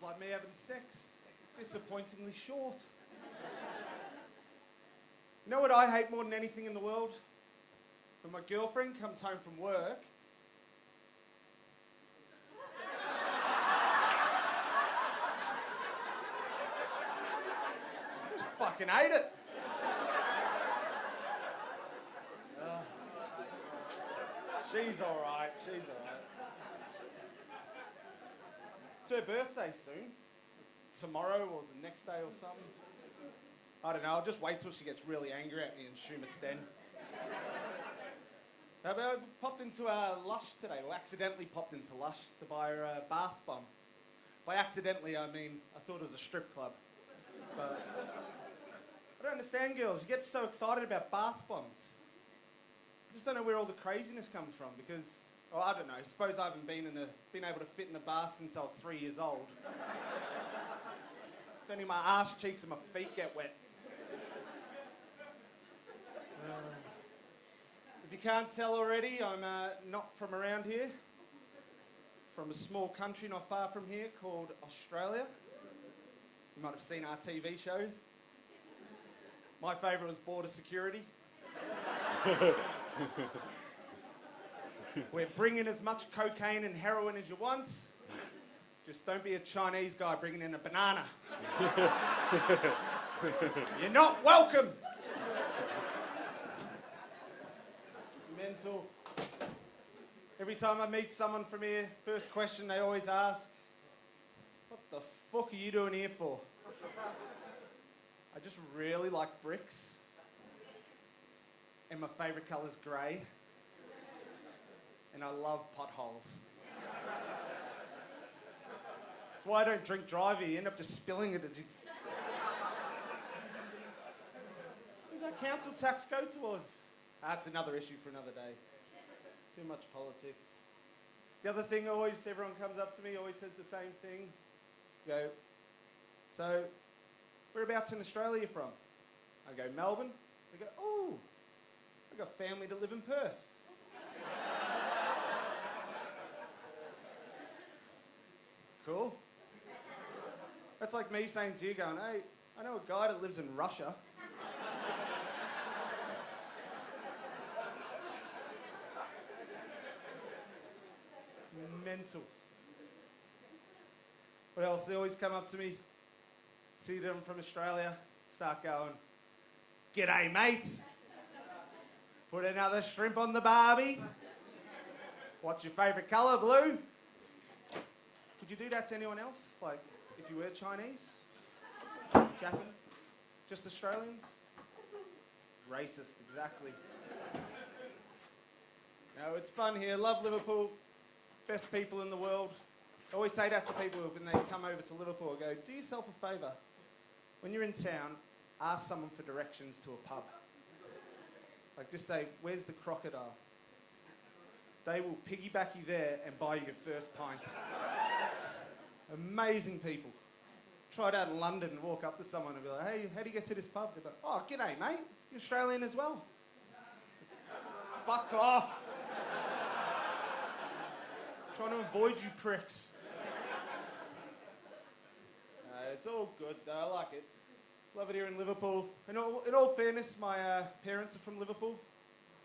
like me having sex. Disappointingly short. You know what I hate more than anything in the world? When my girlfriend comes home from work, I just fucking hate it. She's alright, she's alright. It's her birthday soon. Tomorrow or the next day or something. I don't know, I'll just wait till she gets really angry at me and assume it's then. I popped into Lush today, or accidentally popped into Lush to buy her a bath bomb. By accidentally, I mean, I thought it was a strip club. But I don't understand, girls. You get so excited about bath bombs. I just don't know where all the craziness comes from because, oh, I don't know, I suppose I haven't been able to fit in a bath since I was 3 years old. If only my arse cheeks and my feet get wet. If you can't tell already, I'm not from around here. From a small country not far from here called Australia. You might have seen our TV shows. My favourite was Border Security. We're bringing as much cocaine and heroin as you want. Just don't be a Chinese guy bringing in a banana. You're not welcome. It's mental. Every time I meet someone from here, first question they always ask, what the fuck are you doing here for? I just really like bricks. And my favourite colour's grey. And I love potholes. That's why I don't drink drive here. You end up just spilling it. Where's our council tax go towards? That's another issue for another day. Too much politics. The other thing everyone comes up to me, always says the same thing. Go, so, whereabouts in Australia are you from? I go, Melbourne. They go, oh, I've got family that live in Perth. Cool. That's like me saying to you, going, hey, I know a guy that lives in Russia. It's mental. What else? They always come up to me, see them from Australia, start going, g'day, mate. Put another shrimp on the barbie. What's your favourite colour? Blue? Could you do that to anyone else? Like, if you were Chinese? Japan? Just Australians? Racist, exactly. No, it's fun here. Love Liverpool. Best people in the world. I always say that to people when they come over to Liverpool. I go, do yourself a favour. When you're in town, ask someone for directions to a pub. Like, just say, where's the crocodile? They will piggyback you there and buy you your first pint. Amazing people. Try it out in London and walk up to someone and be like, hey, how do you get to this pub? They're like, oh, g'day, mate. You're Australian as well. Fuck off. Trying to avoid you pricks. It's all good though, I like it. Love it here in Liverpool. In all fairness, my parents are from Liverpool,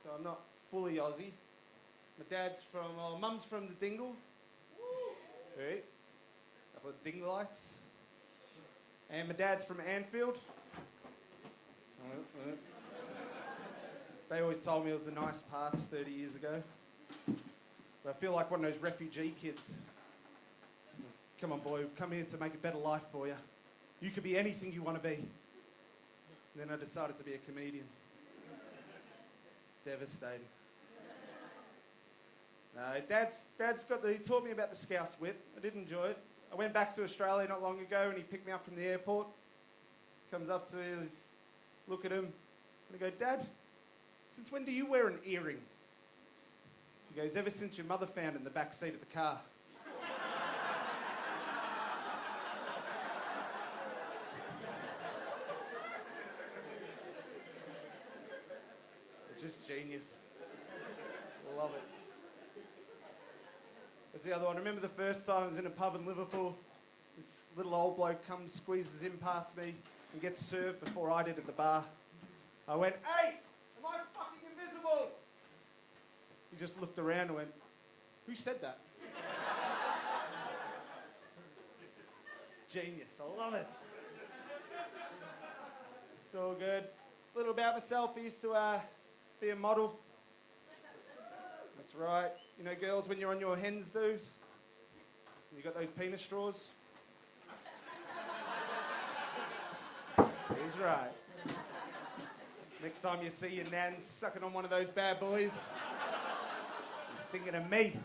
so I'm not fully Aussie. Mum's from the Dingle. Right. Couple of Dinglites. And my dad's from Anfield. They always told me it was the nice parts 30 years ago. But I feel like one of those refugee kids. Come on, boy, we've come here to make a better life for you. You could be anything you want to be. And then I decided to be a comedian. Devastating. He taught me about the Scouse wit. I did enjoy it. I went back to Australia not long ago and he picked me up from the airport. Comes up to me, look at him, and I go, Dad, since when do you wear an earring? He goes, ever since your mother found it in the back seat of the car. It's just genius. Love it. That's the other one. I remember the first time I was in a pub in Liverpool. This little old bloke comes, squeezes in past me, and gets served before I did at the bar. I went, "Hey, am I fucking invisible?" He just looked around and went, "Who said that?" Genius, I love it. It's all good. A little about myself, I used to be a model. That's right. You know, girls, when you're on your hens do, you got those penis straws. He's right. Next time you see your nan sucking on one of those bad boys, you're thinking of me.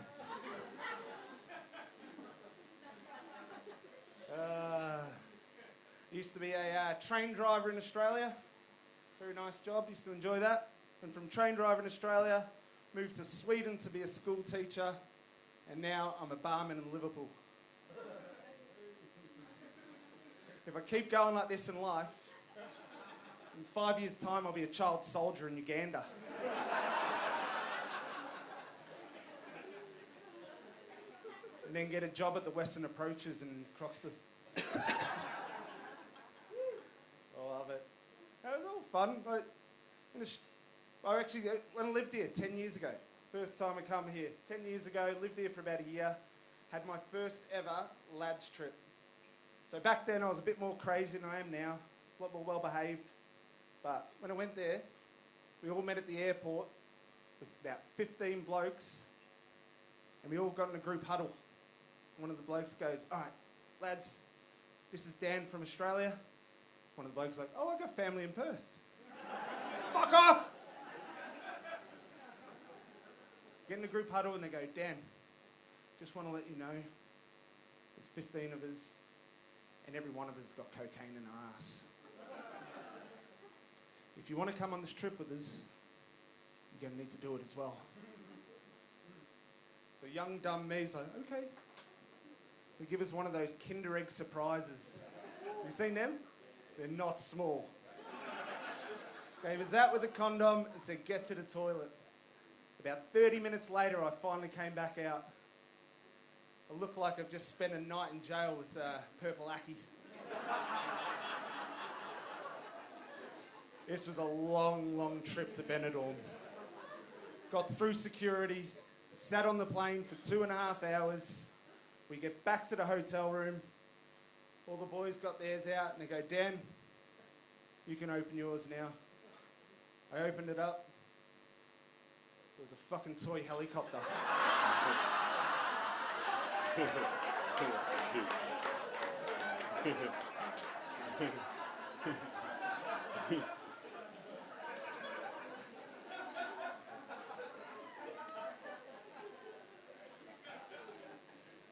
Used to be a train driver in Australia. Very nice job, used to enjoy that. And from train driver in Australia, moved to Sweden to be a school teacher, and now I'm a barman in Liverpool. If I keep going like this in life, in 5 years' time I'll be a child soldier in Uganda. And then get a job at the Western Approaches in Croxteth. I love it. It was all fun. When I lived here 10 years ago, first time I come here, 10 years ago, lived here for about a year, had my first ever lads trip. So back then I was a bit more crazy than I am now, a lot more well behaved. But when I went there, we all met at the airport with about 15 blokes, and we all got in a group huddle. One of the blokes goes, "All right, lads, this is Dan from Australia." One of the blokes is like, "Oh, I got family in Perth." Fuck off! Get in a group huddle and they go, "Dan, just want to let you know, there's 15 of us, and every one of us got cocaine in our ass. If you want to come on this trip with us, you're going to need to do it as well." So young, dumb me's like, "Okay." They give us one of those Kinder Egg surprises. Have you seen them? They're not small. Gave us that with a condom and said, "Get to the toilet." About 30 minutes later, I finally came back out. I look like I've just spent a night in jail with Purple Aki. This was a long, long trip to Benidorm. Got through security, sat on the plane for 2.5 hours. We get back to the hotel room. All the boys got theirs out and they go, "Dan, you can open yours now." I opened it up. It was a fucking toy helicopter.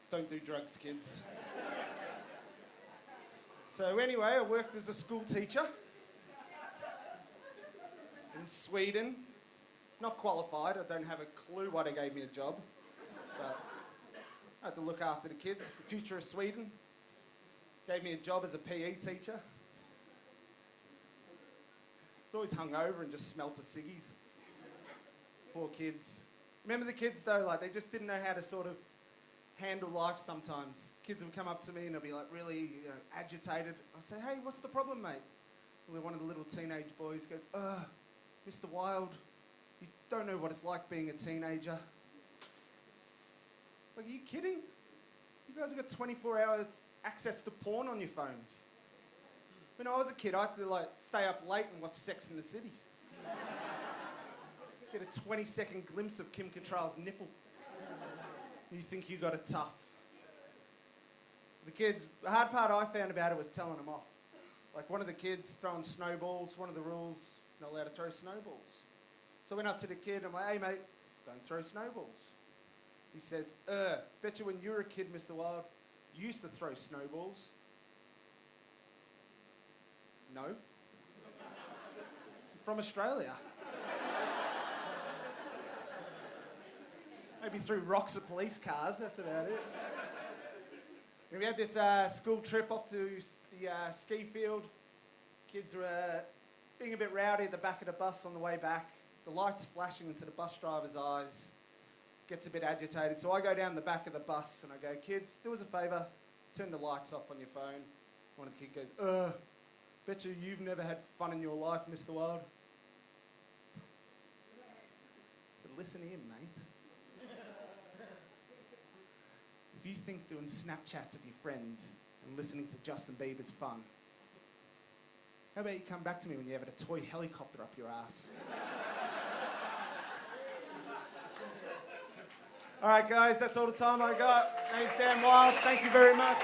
Don't do drugs, kids. So anyway, I worked as a school teacher in Sweden. Not qualified, I don't have a clue why they gave me a job. But I had to look after the kids, the future of Sweden. Gave me a job as a PE teacher. I was always hungover and just smelt of ciggies. Poor kids. Remember the kids though, like they just didn't know how to sort of handle life sometimes. Kids would come up to me and they'll be like really agitated. I'll say, "Hey, what's the problem, mate?" Well, one of the little teenage boys goes, "Mr. Wild, you don't know what it's like being a teenager." Like, are you kidding? You guys have got 24 hours access to porn on your phones. When I was a kid, I had to stay up late and watch Sex and the City. Let's get a 20-second glimpse of Kim Cattrall's nipple. You think you got it tough. The kids, the hard part I found about it was telling them off. Like one of the kids throwing snowballs, one of the rules, not allowed to throw snowballs. So I went up to the kid and I'm like, "Hey mate, don't throw snowballs." He says, "Bet you when you were a kid, Mr. Wild, you used to throw snowballs." No. I'm from Australia. Maybe threw rocks at police cars, that's about it. And we had this school trip off to the ski field. Kids were being a bit rowdy at the back of the bus on the way back. The lights flashing into the bus driver's eyes. Gets a bit agitated. So I go down the back of the bus and I go, "Kids, do us a favour. turn the lights off on your phone. One of the kids goes, bet you've never had fun in your life, Mr. Wild. So listen in, mate. If you think doing Snapchats of your friends and listening to Justin Bieber's fun, how about you come back to me when you have a toy helicopter up your ass? All right, guys, that's all the time I got. My name's Dan Wild. Thank you very much.